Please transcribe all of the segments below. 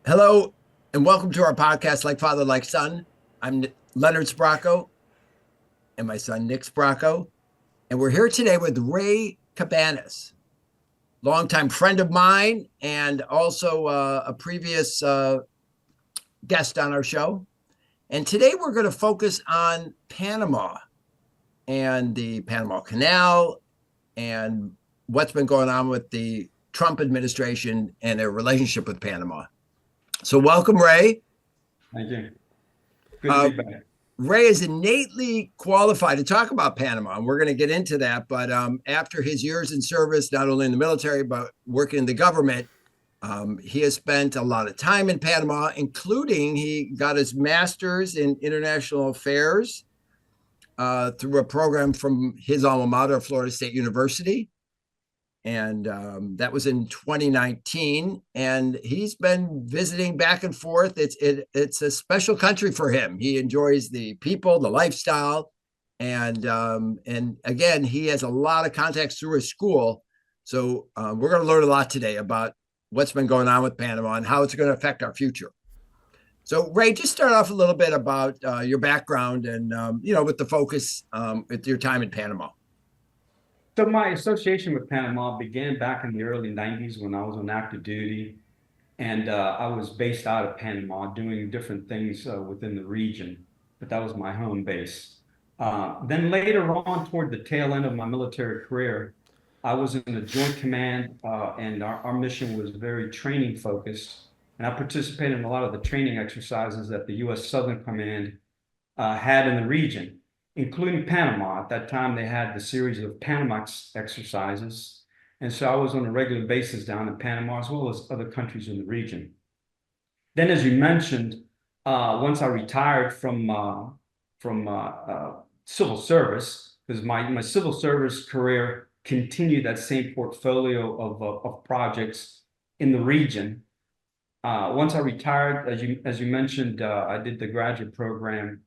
Hello, and welcome to our podcast, Like Father, Like Son. I'm Leonard Spracco and my son, Nick Spracco. And we're here today with Ray Cabanas, longtime friend of mine and also a previous guest on our show. And today we're going to focus on Panama and the Panama Canal and what's been going on with the Trump administration and their relationship with Panama. So, welcome, Ray. Thank you. Good to Uh, be back. Ray is innately qualified to talk about Panama, and we're going to get into that. But after his years in service, not only in the military, but working in the government, he has spent a lot of time in Panama, including he got his master's in international affairs through a program from his alma mater, Florida State University. And that was in 2019. And he's been visiting back and forth. It's a special country for him. He enjoys the people, the lifestyle, and again, he has a lot of contacts through his school. So we're going to learn a lot today about what's been going on with Panama and how it's going to affect our future. So Ray, just start off a little bit about your background and with the focus with your time in Panama. So my association with Panama began back in the early 90s when I was on active duty. And I was based out of Panama doing different things within the region, but that was my home base. Then later on, toward the tail end of my military career, I was in a joint command, and our mission was very training focused. And I participated in a lot of the training exercises that the U.S. Southern Command had in the region, including Panama. At that time, they had the series of Panama exercises. And so I was on a regular basis down in Panama, as well as other countries in the region. Then, as you mentioned, once I retired from civil service, because my civil service career continued that same portfolio of projects in the region. Once I retired, as you mentioned, I did the graduate program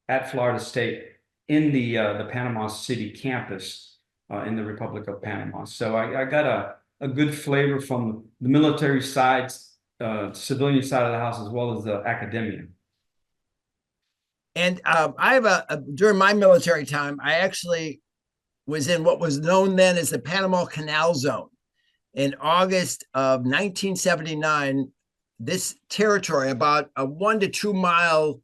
at Florida State in the Panama City campus in the Republic of Panama. So I got a good flavor from the military side, civilian side of the house, as well as the academia. And I have during my military time, I actually was in what was known then as the Panama Canal Zone. In August of 1979, this territory, about a 1 to 2 mile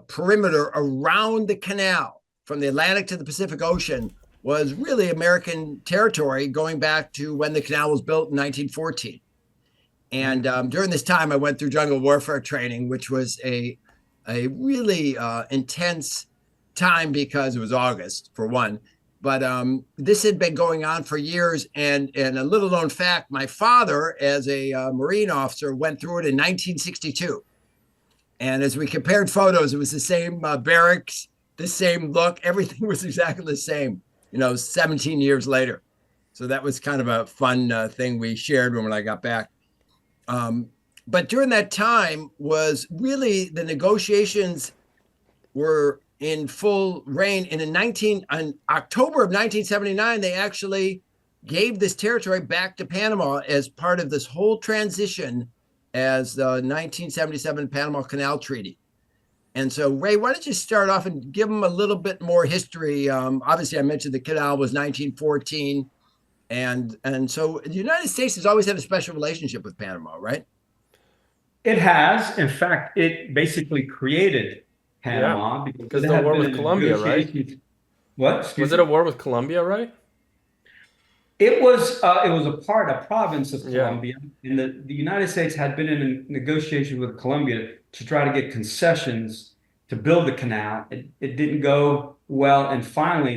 perimeter around the canal from the Atlantic to the Pacific Ocean, was really American territory going back to when the canal was built in 1914. And during this time, I went through jungle warfare training, which was a really intense time because it was August, for one. But this had been going on for years. And a little known fact, my father, as a Marine officer, went through it in 1962. And as we compared photos, it was the same barracks, the same look. Everything was exactly the same, 17 years later. So that was kind of a fun thing we shared when I got back. But during that time was really the negotiations were in full reign. And in October of 1979, they actually gave this territory back to Panama as part of this whole transition as the 1977 Panama Canal Treaty. And so, Ray, why don't you start off and give them a little bit more history? Obviously, I mentioned the canal was 1914. And so the United States has always had a special relationship with Panama, right? It has, in fact, it basically created Yeah, Panama because because there the had war been with a Colombia, right? negotiation. What? Excuse Was it a me? war with Colombia, right? It was a province of Yeah. Colombia, and the United States had been in a negotiation with Colombia to try to get concessions to build the canal. It didn't go well, and finally,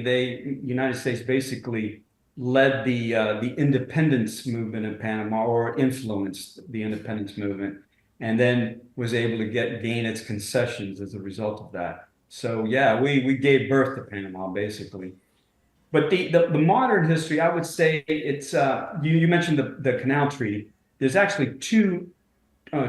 United States basically led the independence movement in Panama, or influenced the independence movement, and then was able to gain its concessions as a result of that. So yeah, we gave birth to Panama basically. But the modern history, I would say it's you mentioned the Canal Treaty. There's actually two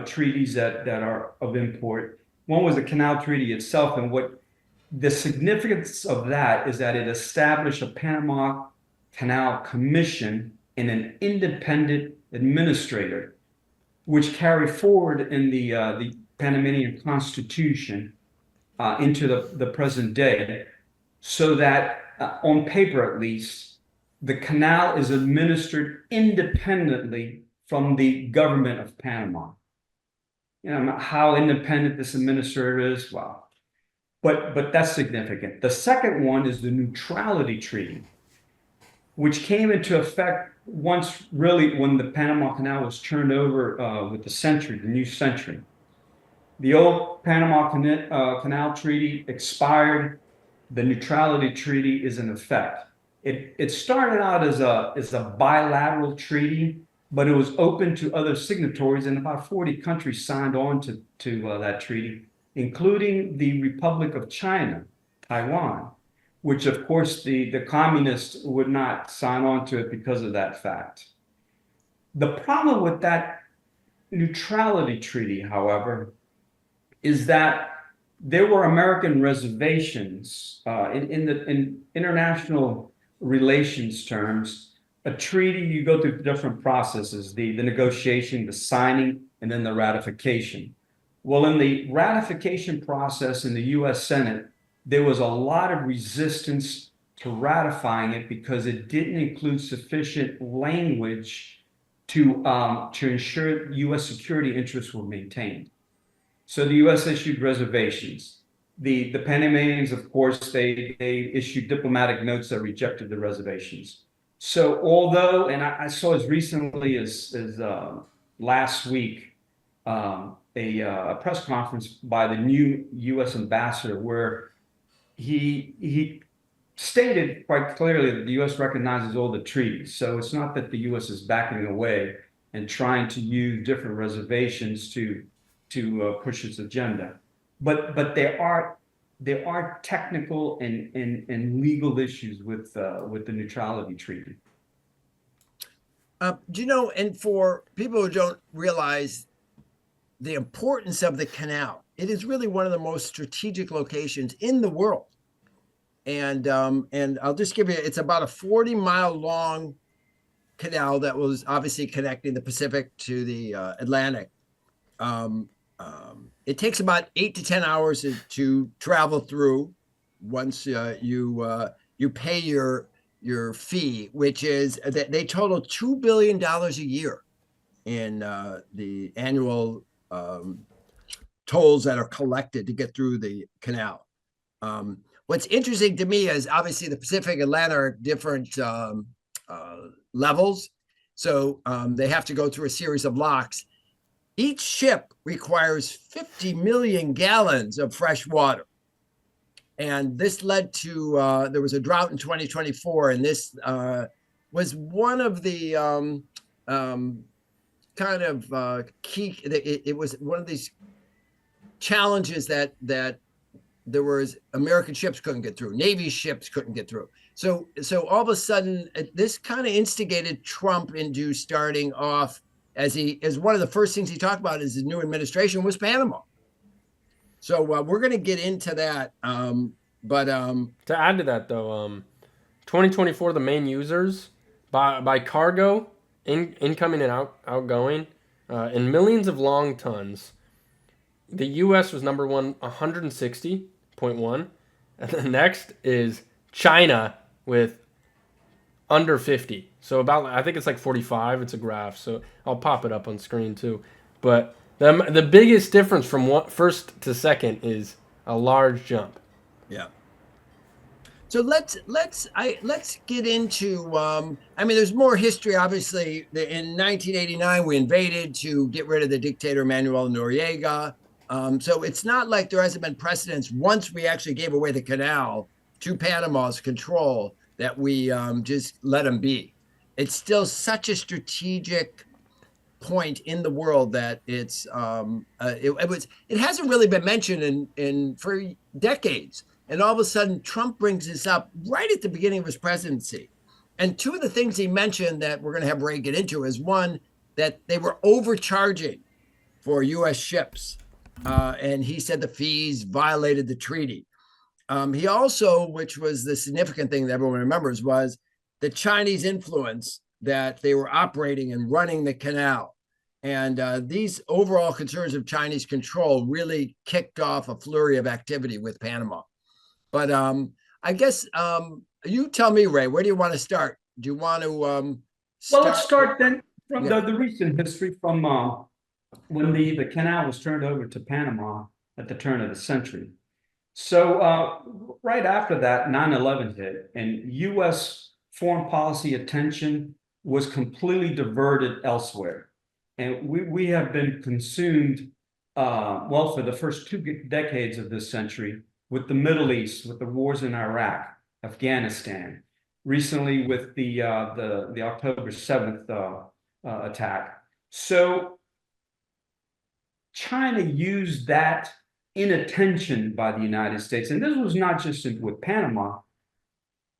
treaties that are of import. One was the Canal Treaty itself, and what the significance of that is that it established a Panama Canal Commission and an independent administrator, which carry forward in the Panamanian Constitution into the present day, so that on paper at least, the canal is administered independently from the government of Panama. You know, how independent this administrator is, well, but that's significant. The second one is the Neutrality Treaty, which came into effect once really when the Panama Canal was turned over with the new century. The old Panama Canal Treaty expired. The Neutrality Treaty is in effect. It started out as a bilateral treaty, but it was open to other signatories, and about 40 countries signed on to that treaty, including the Republic of China, Taiwan, which of course the communists would not sign on to it because of that fact. The problem with that neutrality treaty, however, is that there were American reservations in international relations terms. A treaty, you go through different processes, the negotiation, the signing, and then the ratification. Well, in the ratification process in the US Senate, there was a lot of resistance to ratifying it because it didn't include sufficient language to ensure US security interests were maintained. So the US issued reservations. The Panamanians, of course, they issued diplomatic notes that rejected the reservations. So although, and I saw as recently as last week, a press conference by the new US ambassador where he stated quite clearly that the US recognizes all the treaties. So it's not that the US is backing away and trying to use different reservations to push its agenda. But there are technical and legal issues with the neutrality treaty. Do you know, and for people who don't realize the importance of the canal, it is really one of the most strategic locations in the world. And I'll just give you, it's about a 40-mile long canal that was obviously connecting the Pacific to the Atlantic. It takes about 8 to 10 hours to travel through once you pay your fee, which is that they total $2 billion a year in the annual tolls that are collected to get through the canal. What's interesting to me is obviously the Pacific and Atlantic are different levels. So they have to go through a series of locks. Each ship requires 50 million gallons of fresh water. And this led to, there was a drought in 2024, and this was one of the kind of key, it was one of these challenges that there was American ships couldn't get through, Navy ships couldn't get through. So all of a sudden, this kind of instigated Trump into starting off as one of the first things he talked about as his new administration was Panama. So we're going to get into that. But to add to that, though, 2024, the main users by cargo, incoming and outgoing, in millions of long tons, the U.S. was number one, 160.1. And the next is China with under 50. So about, I think it's like 45. It's a graph, so I'll pop it up on screen too. But the biggest difference from first to second is a large jump. Yeah. So let's get into. I mean, there's more history. Obviously, in 1989, we invaded to get rid of the dictator Manuel Noriega. So it's not like there hasn't been precedence once we actually gave away the canal to Panama's control that we just let them be. It's still such a strategic point in the world that it hasn't really been mentioned in for decades. And all of a sudden, Trump brings this up right at the beginning of his presidency. And two of the things he mentioned that we're going to have Ray get into is one, that they were overcharging for U.S. ships. And he said the fees violated the treaty. He also, which was the significant thing that everyone remembers, was the Chinese influence that they were operating and running the canal. And these overall concerns of Chinese control really kicked off a flurry of activity with Panama. But I guess you tell me, Ray, where do you want to start? Do you want to Well, start? let's start then from Yeah. the recent history from when the canal was turned over to Panama at the turn of the century. So right after that, 9/11 hit, and U.S. foreign policy attention was completely diverted elsewhere. And we have been consumed, well, for the first 2 decades of this century with the Middle East, with the wars in Iraq, Afghanistan, recently with the October 7th attack. So China used that inattention by the United States, and this was not just with Panama.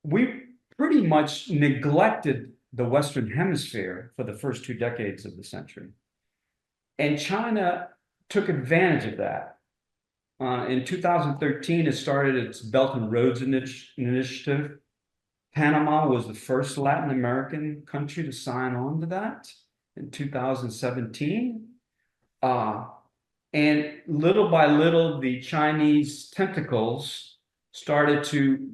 We pretty much neglected the Western Hemisphere for the first 2 decades of the century. And China took advantage of that. In 2013, it started its Belt and Roads Initiative. Panama was the first Latin American country to sign on to that in 2017. And little by little, the Chinese tentacles started to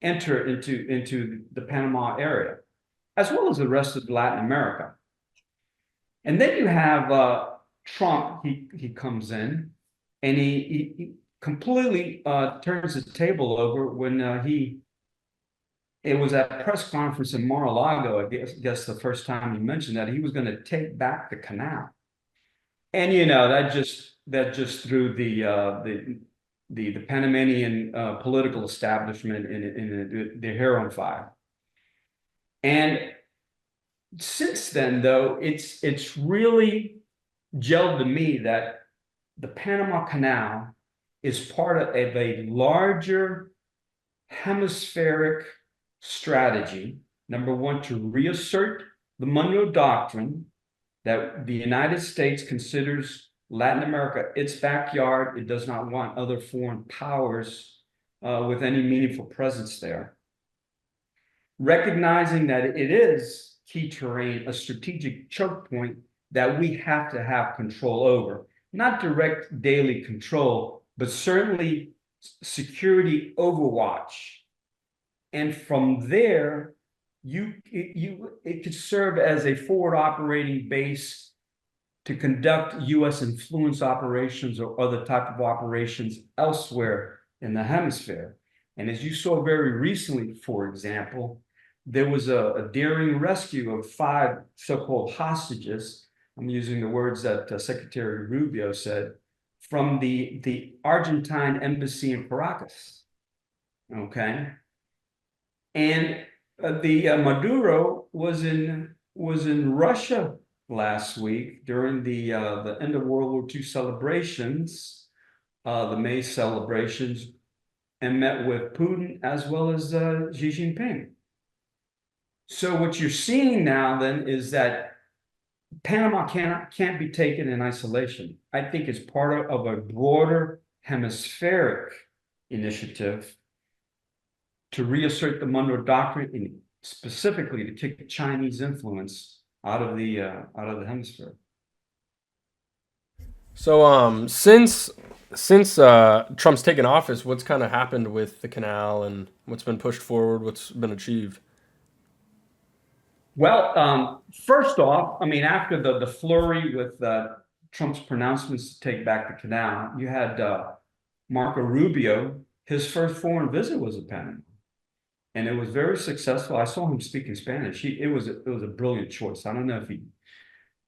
enter into the Panama area, as well as the rest of Latin America. And then you have Trump. He comes in, and he completely turns the table over when it was at a press conference in Mar-a-Lago, I guess the first time he mentioned that he was going to take back the canal. And that just threw the Panamanian political establishment in the hair on fire. And since then, though, it's really gelled to me that the Panama Canal is part of a larger hemispheric strategy. Number one, to reassert the Monroe Doctrine, that the United States considers Latin America its backyard. It does not want other foreign powers with any meaningful presence there. Recognizing that it is key terrain, a strategic choke point that we have to have control over. Not direct daily control, but certainly security overwatch. And from there, it could serve as a forward operating base to conduct U.S. influence operations or other type of operations elsewhere in the hemisphere. And as you saw very recently, for example, there was a daring rescue of 5 so-called hostages. I'm using the words that Secretary Rubio said, from the Argentine embassy in Caracas. Okay, and the Maduro was in Russia last week during the end of World War II celebrations, the May celebrations, and met with Putin as well as Xi Jinping. So what you're seeing now then is that Panama can't be taken in isolation. I think it's part of a broader hemispheric initiative to reassert the Monroe Doctrine and specifically to kick Chinese influence out of the hemisphere. So since Trump's taken office, what's kind of happened with the canal and what's been pushed forward, what's been achieved? Well, first off, I mean, after the flurry with Trump's pronouncements to take back the canal, you had Marco Rubio. His first foreign visit was to Panama, and it was very successful. I saw him speaking Spanish. It was a brilliant choice. I don't know if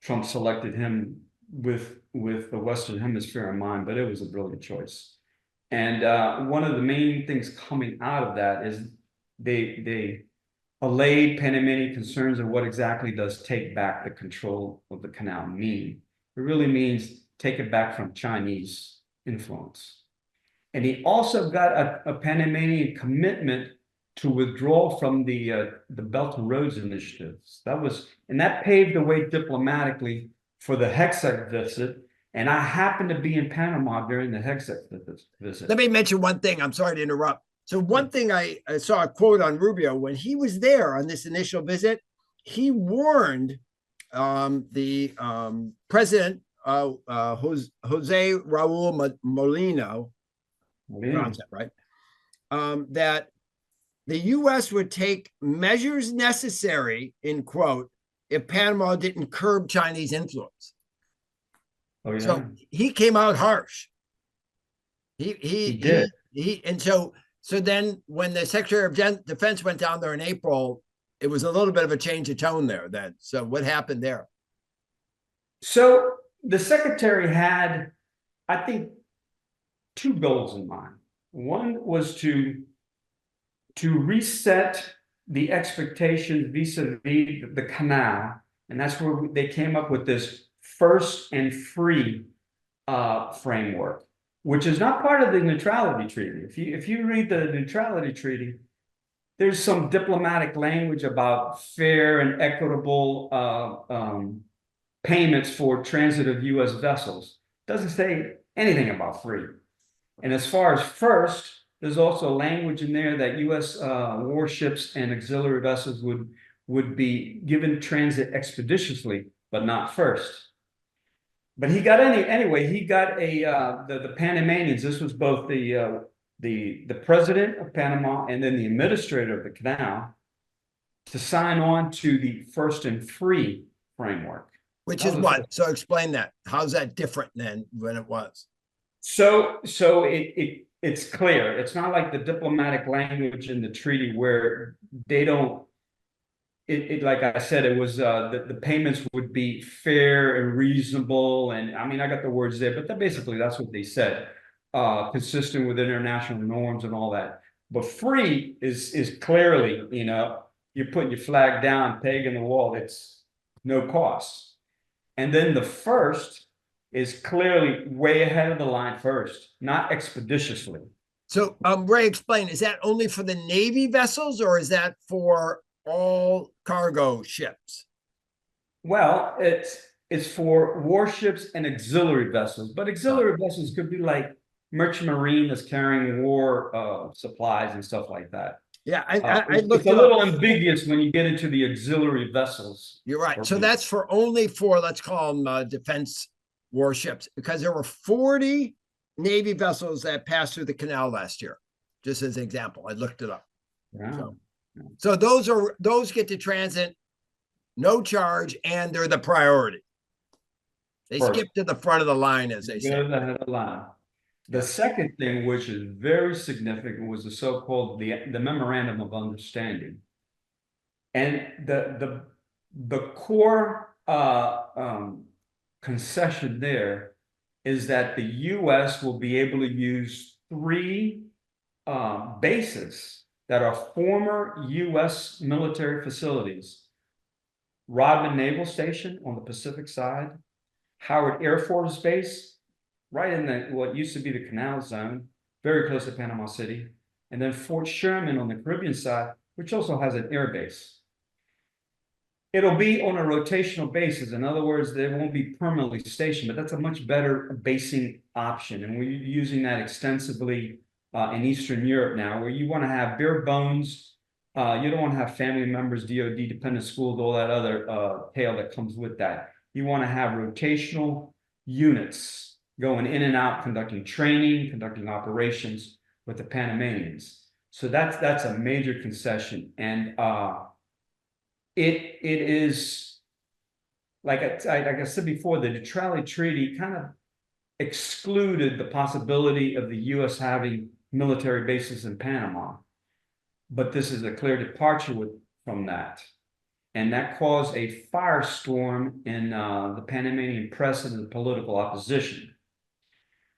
Trump selected him with the Western Hemisphere in mind, but it was a brilliant choice. And one of the main things coming out of that is they allayed Panamanian concerns of what exactly does take back the control of the canal mean. It really means take it back from Chinese influence. And he also got a Panamanian commitment to withdraw from the Belt and Roads initiatives. That paved the way diplomatically for the Hexec visit. And I happened to be in Panama during the Hexec visit. Let me mention one thing. I'm sorry to interrupt. So one thing I saw a quote on Rubio when he was there on this initial visit, he warned the president, Jose Raul Molino, pronounce that right, that the U.S. would take measures necessary, in quote, if Panama didn't curb Chinese influence. Oh, yeah. So he came out harsh. He did. And so then when the Secretary of Defense went down there in April, it was a little bit of a change of tone there then. So what happened there? So the secretary had, I think, two goals in mind. One was to reset the expectations vis-a-vis the canal, and that's where they came up with this first and free framework, which is not part of the neutrality treaty. If you read the neutrality treaty, there's some diplomatic language about fair and equitable payments for transit of U.S. vessels. It doesn't say anything about free. And as far as first, there's also language in there that U.S. warships and auxiliary vessels would be given transit expeditiously, but not first. But he got anyway. He got the Panamanians. This was both the president of Panama and then the administrator of the canal to sign on to the first and free framework. Which is what? So explain that. How's that different than when it was? So it's clear. It's not like the diplomatic language in the treaty where they don't. Like I said, it was the payments would be fair and reasonable, and I mean I got the words there, but basically that's what they said, consistent with international norms and all that. But free is clearly, you're putting your flag down, peg in the wall. It's no cost. And then the first is clearly way ahead of the line first, not expeditiously. So, Ray, explain, is that only for the Navy vessels or is that for all cargo ships? Well, it's for warships and auxiliary vessels, but auxiliary vessels could be like merchant marine that's carrying war supplies and stuff like that. Yeah, I looked. It's a little ambiguous when you get into the auxiliary vessels. You're right. So that's only for, let's call them defense warships, because there were 40 Navy vessels that passed through the canal last year, just as an example. I looked it up. Yeah. So those get to transit, no charge, and they're the priority. They skip to the front of the line, as they say. The second thing, which is very significant, was the so-called the memorandum of understanding, and the core concession there is that the U.S. will be able to use 3 bases that are former U.S. military facilities: Rodman Naval Station on the Pacific side, Howard Air Force Base, right in what used to be the Canal Zone, very close to Panama City, and then Fort Sherman on the Caribbean side, which also has an air base. It'll be on a rotational basis. In other words, they won't be permanently stationed, but that's a much better basing option. And we're using that extensively in Eastern Europe now, where you want to have bare bones. You don't want to have family members, DOD, dependent schools, all that other tail that comes with that. You want to have rotational units going in and out, conducting training, conducting operations with the Panamanians. So that's a major concession. And it is, like I said before, the neutrality treaty kind of excluded the possibility of the U.S. having military bases in Panama. But this is a clear departure from that. And that caused a firestorm in the Panamanian press and the political opposition.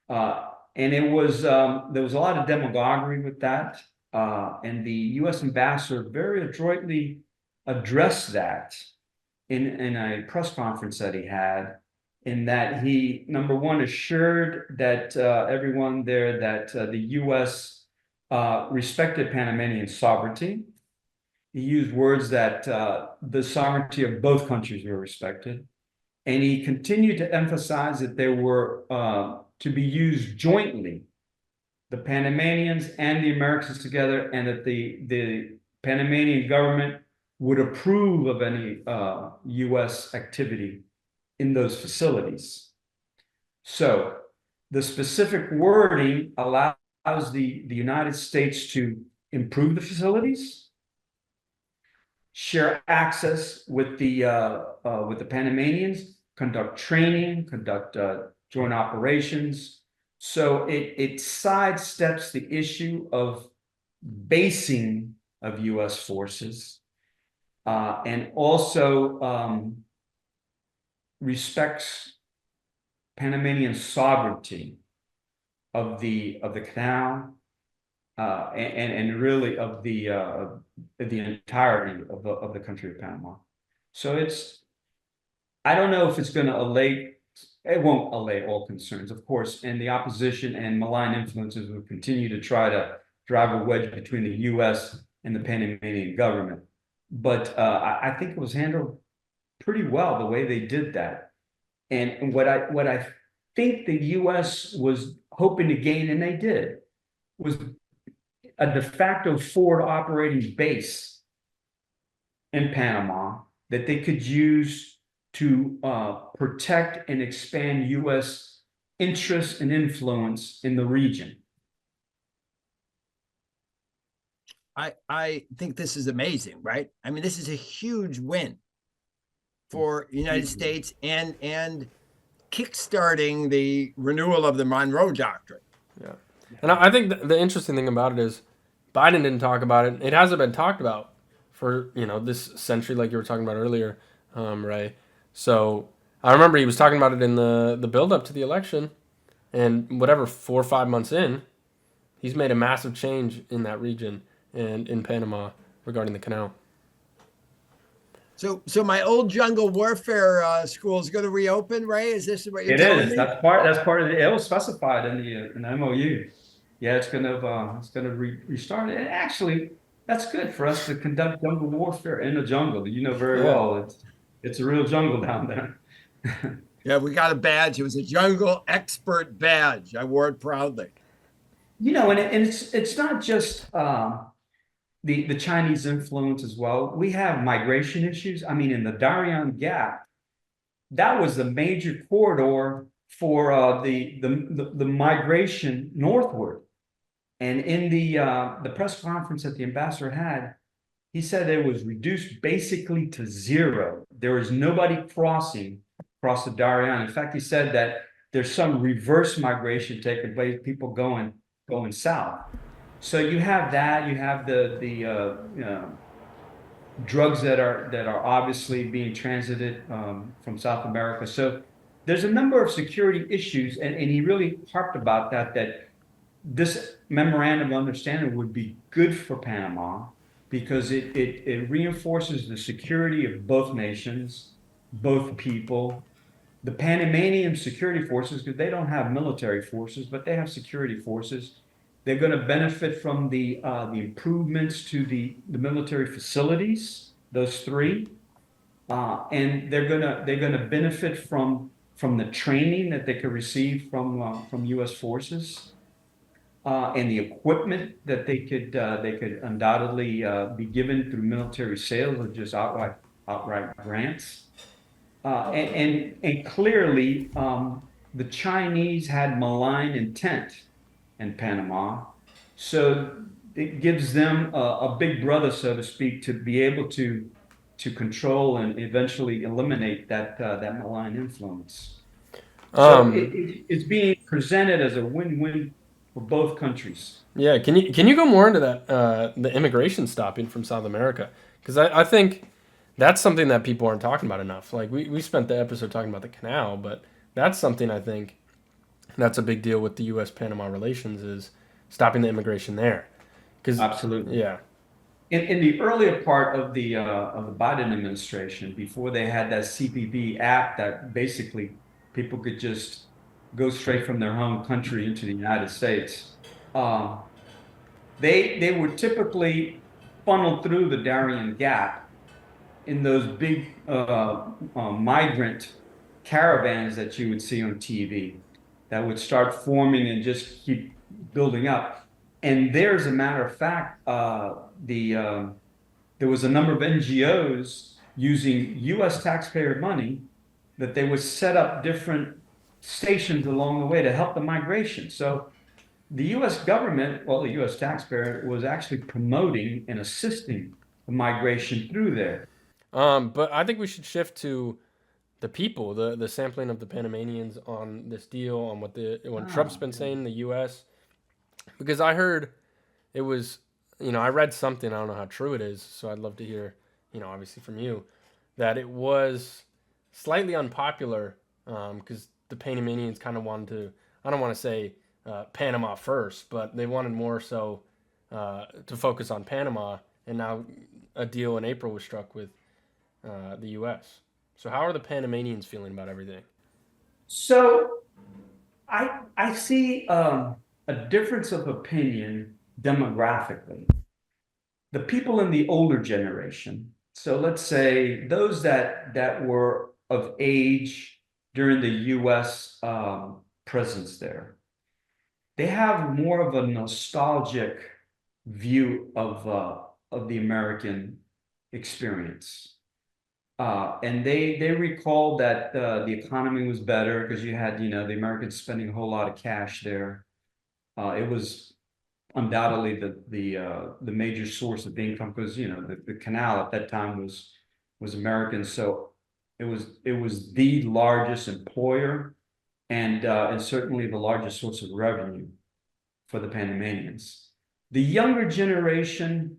And it was there was a lot of demagoguery with that, and the U.S. ambassador very adroitly addressed that in a press conference that he had, in that he, number one, assured that everyone there that the U.S. Respected Panamanian sovereignty. He used words that the sovereignty of both countries were respected, and he continued to emphasize that there were to be used jointly, the Panamanians and the Americans together, and that the Panamanian government would approve of any U.S. activity in those facilities. So the specific wording allows the United States to improve the facilities, share access with the Panamanians, conduct training, conduct joint operations. So it sidesteps the issue of basing of U.S. forces, and also respects Panamanian sovereignty of the canal, and really of the entirety of the country of Panama. So I don't know if it's going to allay. It won't allay all concerns, of course, and the opposition and malign influences will continue to try to drive a wedge between the U.S. and the Panamanian government. But I think it was handled pretty well the way they did that. And what I think the U.S. was hoping to gain, and they did, was a de facto forward operating base in Panama that they could use to protect and expand U.S. interests and influence in the region. I think this is amazing, right? I mean, this is a huge win for the United States and kickstarting the renewal of the Monroe Doctrine. Yeah. And I think the interesting thing about it is Biden didn't talk about it. It hasn't been talked about for, this century, like you were talking about earlier, Ray. So I remember he was talking about it in the build up to the election, and whatever, 4 or 5 months in, he's made a massive change in that region and in Panama regarding the canal. So my old jungle warfare school is going to reopen, Ray? Is this what you're It telling is. me? That's part of it. It was specified in the MOU. Yeah, it's gonna restart it. And actually, that's good for us to conduct jungle warfare in the jungle. You know very well it's a real jungle down there. Yeah, we got a badge. It was a jungle expert badge. I wore it proudly. And it's not just the Chinese influence as well. We have migration issues. I mean, in the Darien Gap, that was the major corridor for the migration northward. And in the press conference that the ambassador had, he said it was reduced basically to zero. There is nobody crossing across the Darien. In fact, he said that there's some reverse migration taking place, people going south. So you have that. You have the drugs that are obviously being transited from South America. So there's a number of security issues, and he really harped about that this memorandum of understanding would be good for Panama because it reinforces the security of both nations, both people. The Panamanian security forces, because they don't have military forces, but they have security forces. They're going to benefit from the improvements to the military facilities, those three, and they're gonna benefit from the training that they could receive from U.S. forces, and the equipment that they could undoubtedly be given through military sales or just outright grants, and clearly the Chinese had malign intent in Panama. So it gives them a big brother, so to speak, to be able to control and eventually eliminate that malign influence. So it's being presented as a win-win for both countries. Yeah, can you go more into that the immigration stopping from South America? Because I think that's something that people aren't talking about enough. Like we spent the episode talking about the canal, but that's something I think that's a big deal with the US-Panama relations is stopping the immigration there. Absolutely. Yeah. In the earlier part of the Biden administration, before they had that CBP app that basically people could just go straight from their home country into the United States, they were typically funneled through the Darien Gap in those big migrant caravans that you would see on TV that would start forming and just keep building up. And there's a matter of fact, the there was a number of NGOs using US taxpayer money that they would set up different stations along the way to help the migration. So the US government, well, the US taxpayer was actually promoting and assisting the migration through there. But I think we should shift to the people, the sampling of the Panamanians on this deal, on what Trump's Ah, been yeah. saying in the U.S. Because I heard it was, I read something, I don't know how true it is, so I'd love to hear, obviously from you, that it was slightly unpopular because the Panamanians kind of wanted to, I don't want to say Panama first, but they wanted more so to focus on Panama, and now a deal in April was struck with the U.S. So how are the Panamanians feeling about everything? So I see a difference of opinion demographically. The people in the older generation, so let's say those that were of age during the U.S. presence there, they have more of a nostalgic view of the American experience. And they recalled that the economy was better because you had, the Americans spending a whole lot of cash there. It was undoubtedly the major source of income because the canal at that time was American, so it was the largest employer and certainly the largest source of revenue for the Panamanians. The younger generation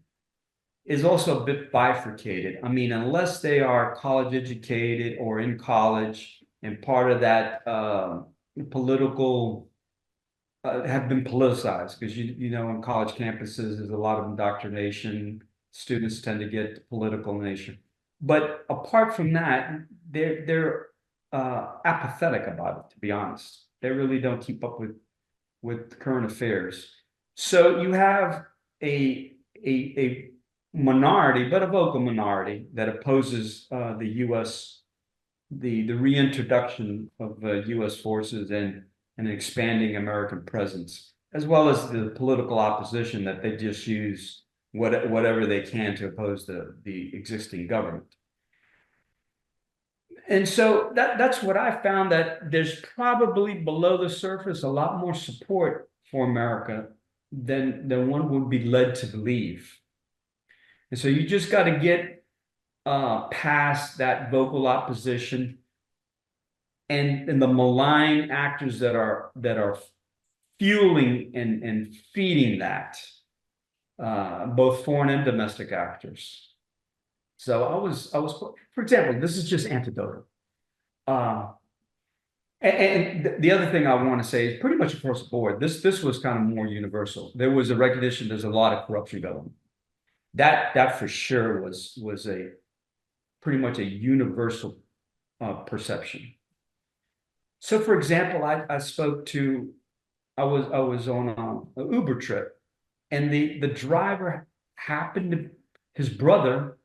is also a bit bifurcated. I mean, unless they are college educated or in college and part of that political have been politicized because on college campuses there's a lot of indoctrination. Students tend to get political in nature, but apart from that, they're apathetic about it. To be honest, they really don't keep up with current affairs. So you have a minority, but a vocal minority that opposes the U.S. the reintroduction of U.S. forces and an expanding American presence, as well as the political opposition that they just use whatever they can to oppose the existing government. And so that's what I found, that there's probably below the surface a lot more support for America than one would be led to believe. And so you just got to get past that vocal opposition and the malign actors that are fueling and feeding that, both foreign and domestic actors. So I was, for example, this is just anecdotal. Uh, and the other thing I want to say is pretty much across the board. This was kind of more universal. There was a recognition there's a lot of corruption going on. That for sure was a pretty much a universal perception. So, for example, I spoke to, I was on an Uber trip, and the driver happened to, his brother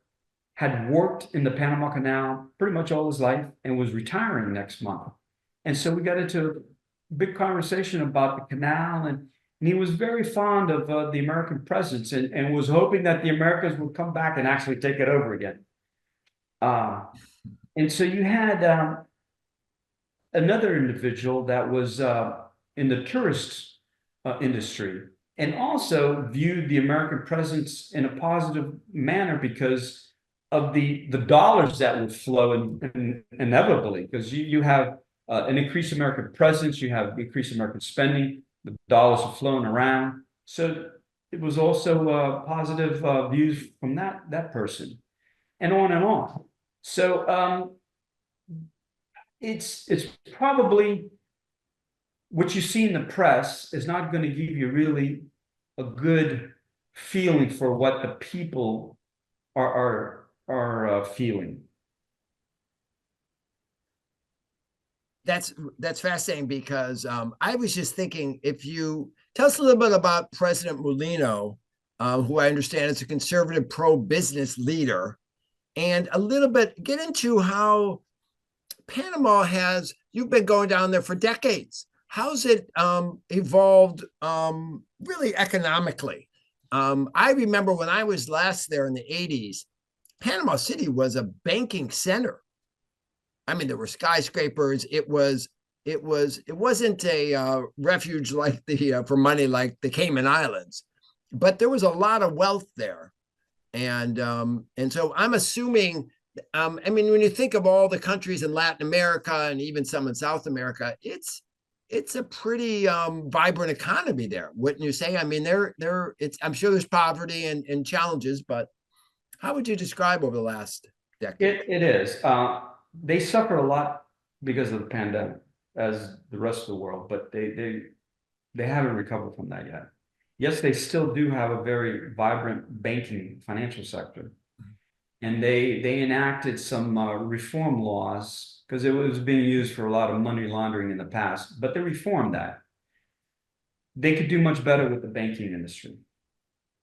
had worked in the Panama Canal pretty much all his life and was retiring next month. And so we got into a big conversation about the canal, and he was very fond of the American presence and was hoping that the Americans would come back and actually take it over again. And so you had another individual that was in the tourist industry and also viewed the American presence in a positive manner because of the dollars that would flow inevitably, because you have an increased American presence, you have increased American spending, the dollars are flowing around. So it was also positive views from that person, and on and on. So it's probably what you see in the press is not going to give you really a good feeling for what the people are feeling. That's fascinating because I was just thinking, if you tell us a little bit about President Mulino, who I understand is a conservative pro-business leader, and a little bit get into how Panama has, you've been going down there for decades. How's it evolved really economically? I remember when I was last there in the 80s, Panama City was a banking center. I mean, there were skyscrapers. It wasn't a refuge like the for money like the Cayman Islands, but there was a lot of wealth there, and so I'm assuming. I mean, when you think of all the countries in Latin America and even some in South America, it's a pretty vibrant economy there, wouldn't you say? I mean, I'm sure there's poverty and challenges, but how would you describe over the last decade? It is. They suffer a lot because of the pandemic, as the rest of the world, but they haven't recovered from that yet. Yes, they still do have a very vibrant banking financial sector, and they enacted some reform laws because it was being used for a lot of money laundering in the past, but they reformed that. They could do much better with the banking industry.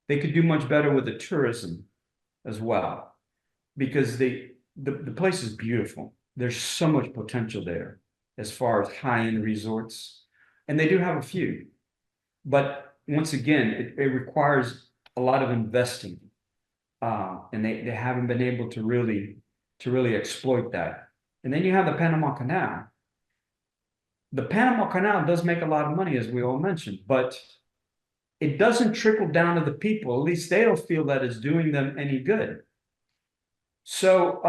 They could do much better with the tourism as well, because the place is beautiful. There's so much potential there as far as high-end resorts, and they do have a few. But once again, it requires a lot of investing, and they haven't been able to really exploit that. And then you have the Panama Canal. The Panama Canal does make a lot of money, as we all mentioned, but it doesn't trickle down to the people. At least they don't feel that it's doing them any good. So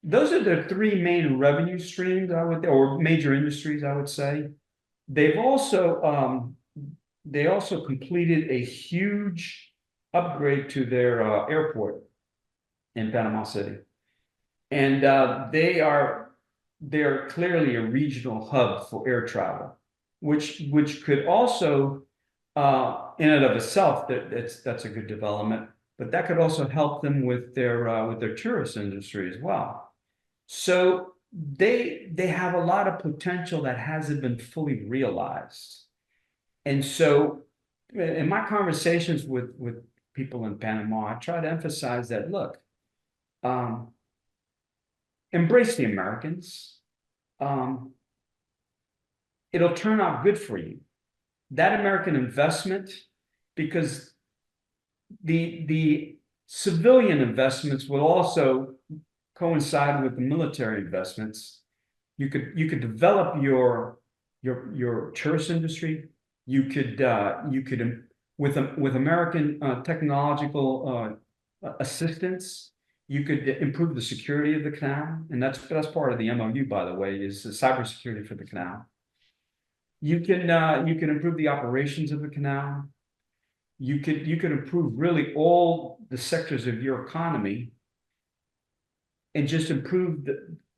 those are the three main revenue streams, or major industries, I would say. They also completed a huge upgrade to their airport in Panama City, and they're clearly a regional hub for air travel, which could also, in and of itself, that's a good development. But that could also help them with their tourist industry as well. So they have a lot of potential that hasn't been fully realized. And so in my conversations with people in Panama, I try to emphasize that, look, embrace the Americans. It'll turn out good for you. That American investment, because the civilian investments will also coincide with the military investments. You could develop your tourist industry. You could with American technological assistance, you could improve the security of the canal, and that's part of the MOU, by the way, is the cybersecurity for the canal. You can improve the operations of the canal. You could improve really all the sectors of your economy, and just improve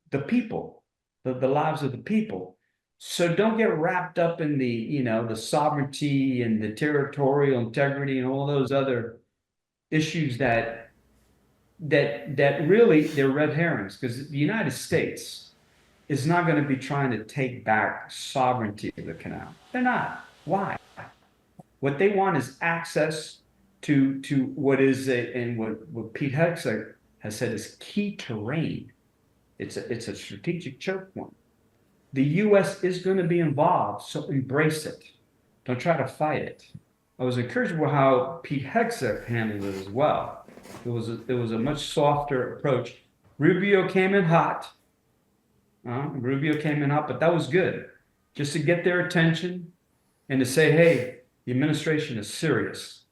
the people, the lives of the people. So don't get wrapped up in the sovereignty and the territorial integrity and all those other issues that really they're red herrings, because the United States is not going to be trying to take back sovereignty of the canal. They're not. Why? What they want is access to what is and what Pete Hegseth has said is key terrain. It's a strategic choke point. The U.S. is going to be involved, so embrace it. Don't try to fight it. I was encouraged with how Pete Hegseth handled it as well. It was a much softer approach. Rubio came in hot. But that was good, just to get their attention and to say, hey, the administration is serious.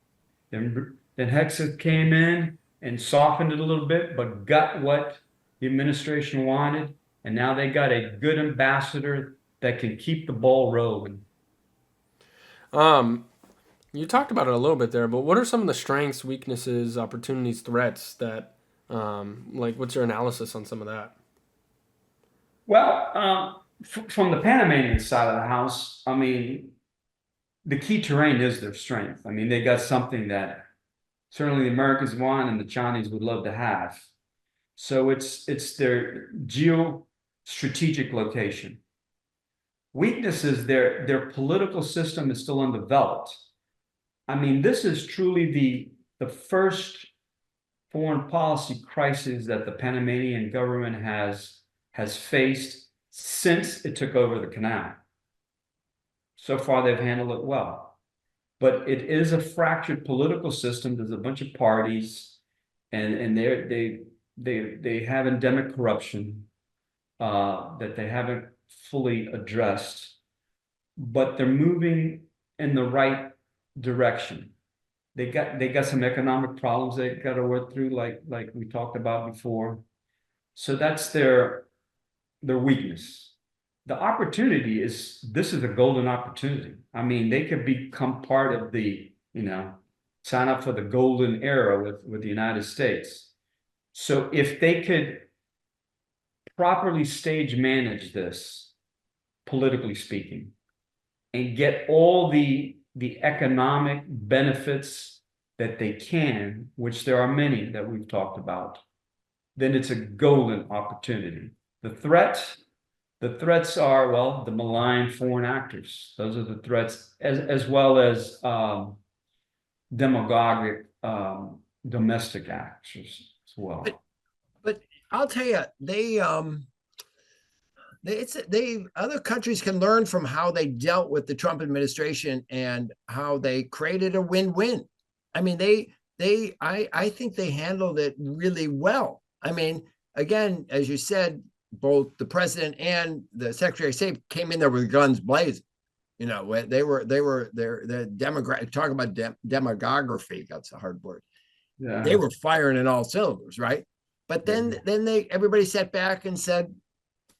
Then Hegseth came in and softened it a little bit, but got what the administration wanted, and now they got a good ambassador that can keep the ball rolling. You talked about it a little bit there, but what are some of the strengths, weaknesses, opportunities, threats that, what's your analysis on some of that? Well, from the Panamanian side of the house, I mean, the key terrain is their strength. I mean, they got something that certainly the Americans want and the Chinese would love to have. So it's their geostrategic location. Weaknesses, their political system is still undeveloped. I mean, this is truly the first foreign policy crisis that the Panamanian government has faced since it took over the canal. So far, they've handled it well. but it is a fractured political system. There's a bunch of parties, and they have endemic corruption that they haven't fully addressed, but they're moving in the right direction. They got some economic problems they got to work through, like we talked about before. So that's their weakness. The opportunity is, this is a golden opportunity. I mean, they could become part of the, sign up for the golden era with the United States. So if they could properly stage manage this, politically speaking, and get all the economic benefits that they can, which there are many that we've talked about, then it's a golden opportunity. The threats are, well, the malign foreign actors. Those are the threats, as well as demagogic domestic actors as well. But I'll tell you, other countries can learn from how they dealt with the Trump administration and how they created a win-win. I mean, I think they handled it really well. I mean, again, as you said, both the president and the Secretary of State came in there with guns blazing. They're demographic. Talk about demography. That's a hard word. Yeah. They were firing in all cylinders, right? But then everybody sat back and said,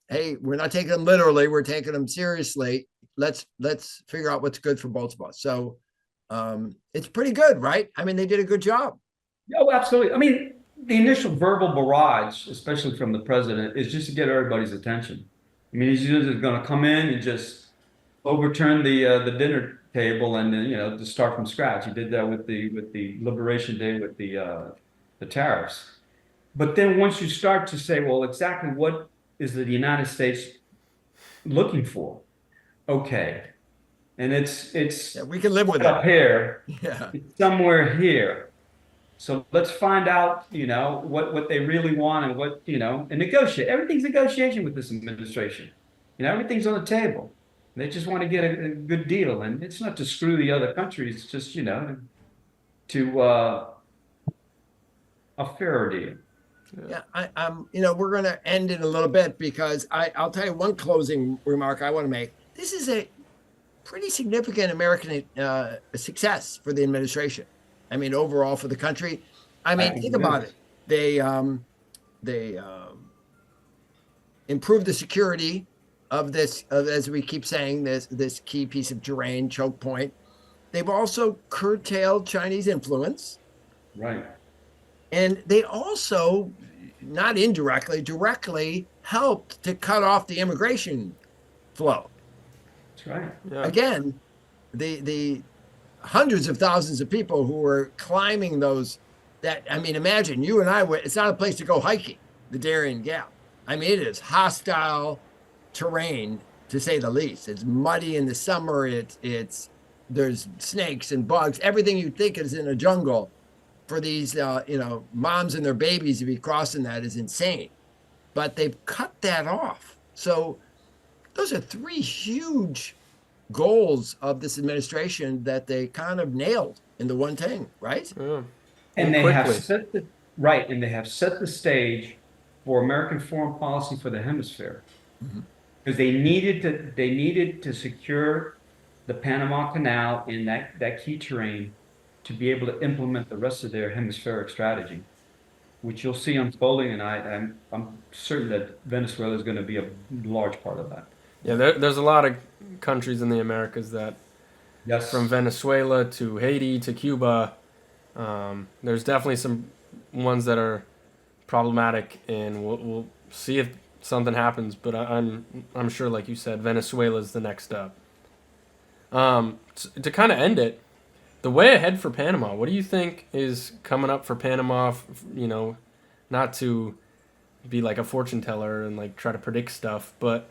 "Hey, we're not taking them literally. We're taking them seriously. Let's figure out what's good for both of us." So it's pretty good, right? I mean, they did a good job. Oh, absolutely. I mean, the initial verbal barrage, especially from the president, is just to get everybody's attention. I mean, he's just going to come in and just overturn the dinner table and then, to start from scratch. He did that with the Liberation Day with the tariffs. But then once you start to say, well, exactly what is the United States looking for? Okay. And it's we can live with up it. here. Yeah. It's somewhere here. So let's find out, what they really want and what, and negotiate. Everything's negotiation with this administration. Everything's on the table. They just want to get a good deal. And it's not to screw the other countries, it's just, to a fairer deal. Yeah, we're going to end in a little bit because I'll tell you one closing remark I want to make. This is a pretty significant American success for the administration. I mean, overall for the country. I mean, think about it. They improved the security of this, as we keep saying, this key piece of terrain, choke point. They've also curtailed Chinese influence. Right. And they also, not indirectly, directly helped to cut off the immigration flow. That's right. Yeah. Again, the hundreds of thousands of people who were climbing those, imagine you and I, it's not a place to go hiking, the Darien Gap. I mean, it is hostile terrain, to say the least. It's muddy in the summer. There's snakes and bugs, everything you think is in a jungle. For these, moms and their babies to be crossing that is insane. But they've cut that off. So those are three huge goals of this administration that they kind of nailed in the one thing, right? Yeah. And they quickly. have set the stage for American foreign policy for the hemisphere. Because they needed to secure the Panama Canal in that key terrain to be able to implement the rest of their hemispheric strategy, which you'll see unfolding, and I'm certain that Venezuela is going to be a large part of that. Yeah, there's a lot of countries in the Americas that, Yes, from Venezuela to Haiti to Cuba, there's definitely some ones that are problematic, and we'll see if something happens. But I'm sure, like you said, Venezuela is the next step. To kind of end it, the way ahead for Panama, what do you think is coming up for Panama? Not to be like a fortune teller and like try to predict stuff, but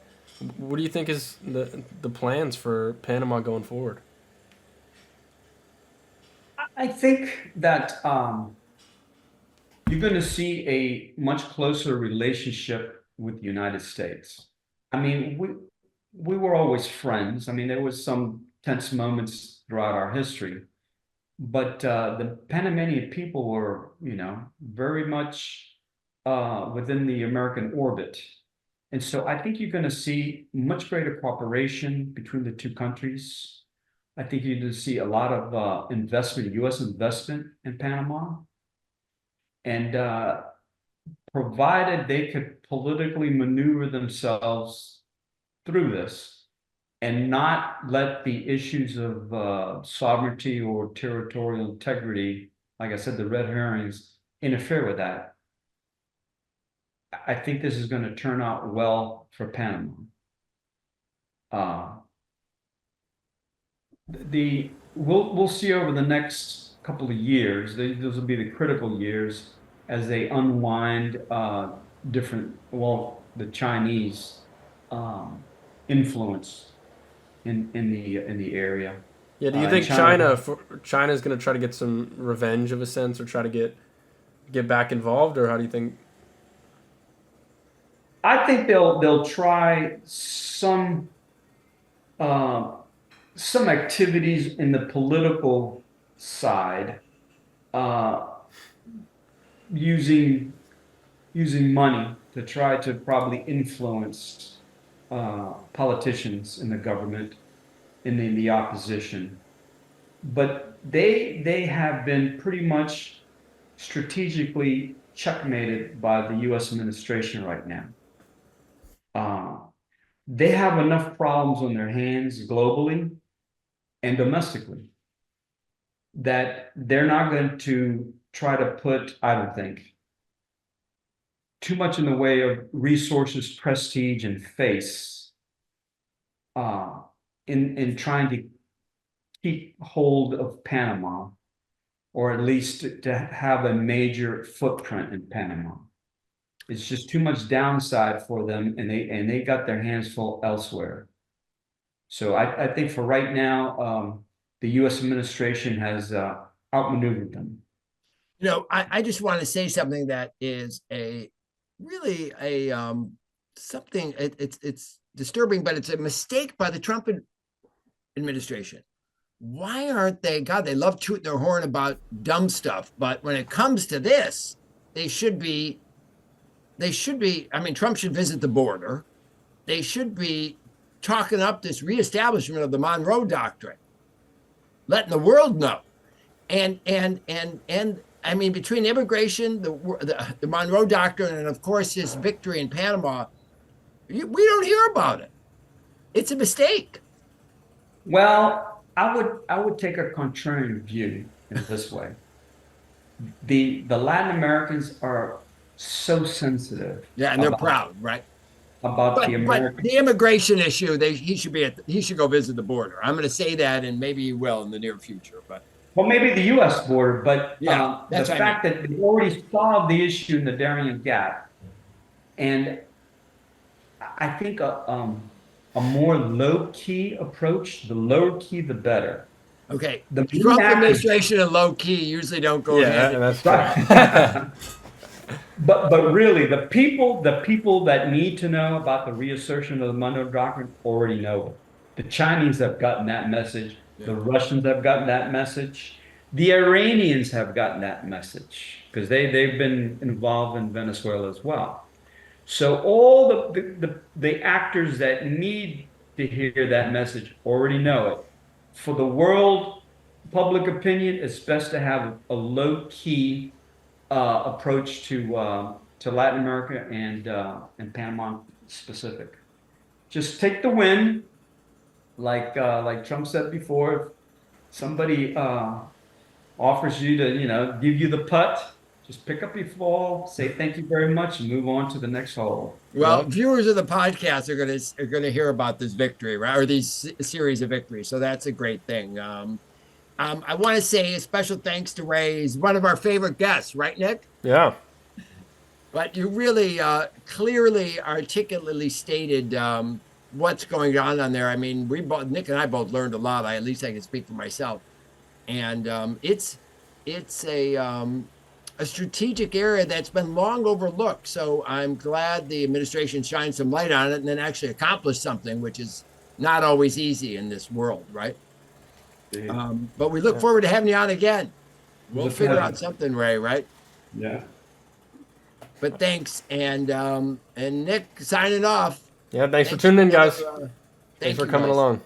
what do you think is the plans for Panama going forward? I think that you're going to see a much closer relationship with the United States. I mean, we were always friends. I mean, there was some tense moments throughout our history. But the Panamanian people were, very much within the American orbit. And so I think you're going to see much greater cooperation between the two countries. I think you're going to see a lot of investment, U.S. investment in Panama. And provided they could politically maneuver themselves through this and not let the issues of sovereignty or territorial integrity, like I said, the red herrings, interfere with that, I think this is going to turn out well for Panama. We'll see over the next couple of years. Those will be the critical years as they unwind the Chinese influence in the area. Yeah, do you think China's going to try to get some revenge of a sense, or try to get back involved, or how do you think? I think they'll try some activities in the political side, using money to try to probably influence politicians in the government and in the opposition. But they have been pretty much strategically checkmated by the U.S. administration right now. They have enough problems on their hands globally and domestically that they're not going to try to put, I don't think, too much in the way of resources, prestige, and face in trying to keep hold of Panama, or at least to have a major footprint in Panama. It's just too much downside for them, and they got their hands full elsewhere. So I think for right now, the U.S. administration has outmaneuvered them. I just want to say something that is something. It's disturbing, but it's a mistake by the Trump administration. Why aren't they? God, they love tooting their horn about dumb stuff, but when it comes to this, they should be. I mean, Trump should visit the border. They should be talking up this reestablishment of the Monroe Doctrine, letting the world know. And I mean, between immigration, the Monroe Doctrine, and of course his victory in Panama, we don't hear about it. It's a mistake. Well, I would take a contrarian view in this way. The Latin Americans are so sensitive. Yeah, and they're proud, right? About the American. But the immigration issue, he should go visit the border. I'm going to say that, and maybe he will in the near future. But well, maybe the U.S. border, but yeah, the fact that they already solved the issue in the Darien Gap, and I think a more low-key approach, the lower key, the better. Okay, the Trump administration and low-key usually don't go hand. That's right. But really, the people that need to know about the reassertion of the Monroe Doctrine already know it. The Chinese have gotten that message. Yeah. The Russians have gotten that message. The Iranians have gotten that message because they've been involved in Venezuela as well. So all the actors that need to hear that message already know it. For the world public opinion, it's best to have a low-key approach to Latin America and Panama specific. Just take the win, like Trump said before. If somebody offers you to give you the putt, just pick up your ball, say thank you very much, and move on to the next hole. Well, viewers of the podcast are gonna hear about this victory, right, or these series of victories. So that's a great thing. I want to say a special thanks to Ray. He's one of our favorite guests, right, Nick? Yeah. But you really clearly, articulately stated what's going on there. I mean, Nick and I both learned a lot. At least I can speak for myself. And it's a strategic area that's been long overlooked. So I'm glad the administration shined some light on it and then actually accomplished something, which is not always easy in this world, right? But we look forward to having you on again. We'll was a figure pleasure. out something, Ray, right? Yeah. But thanks. And Nick signing off. Yeah, thanks for Thanks tuning in, another, guys. thank Thanks for you, coming guys. along.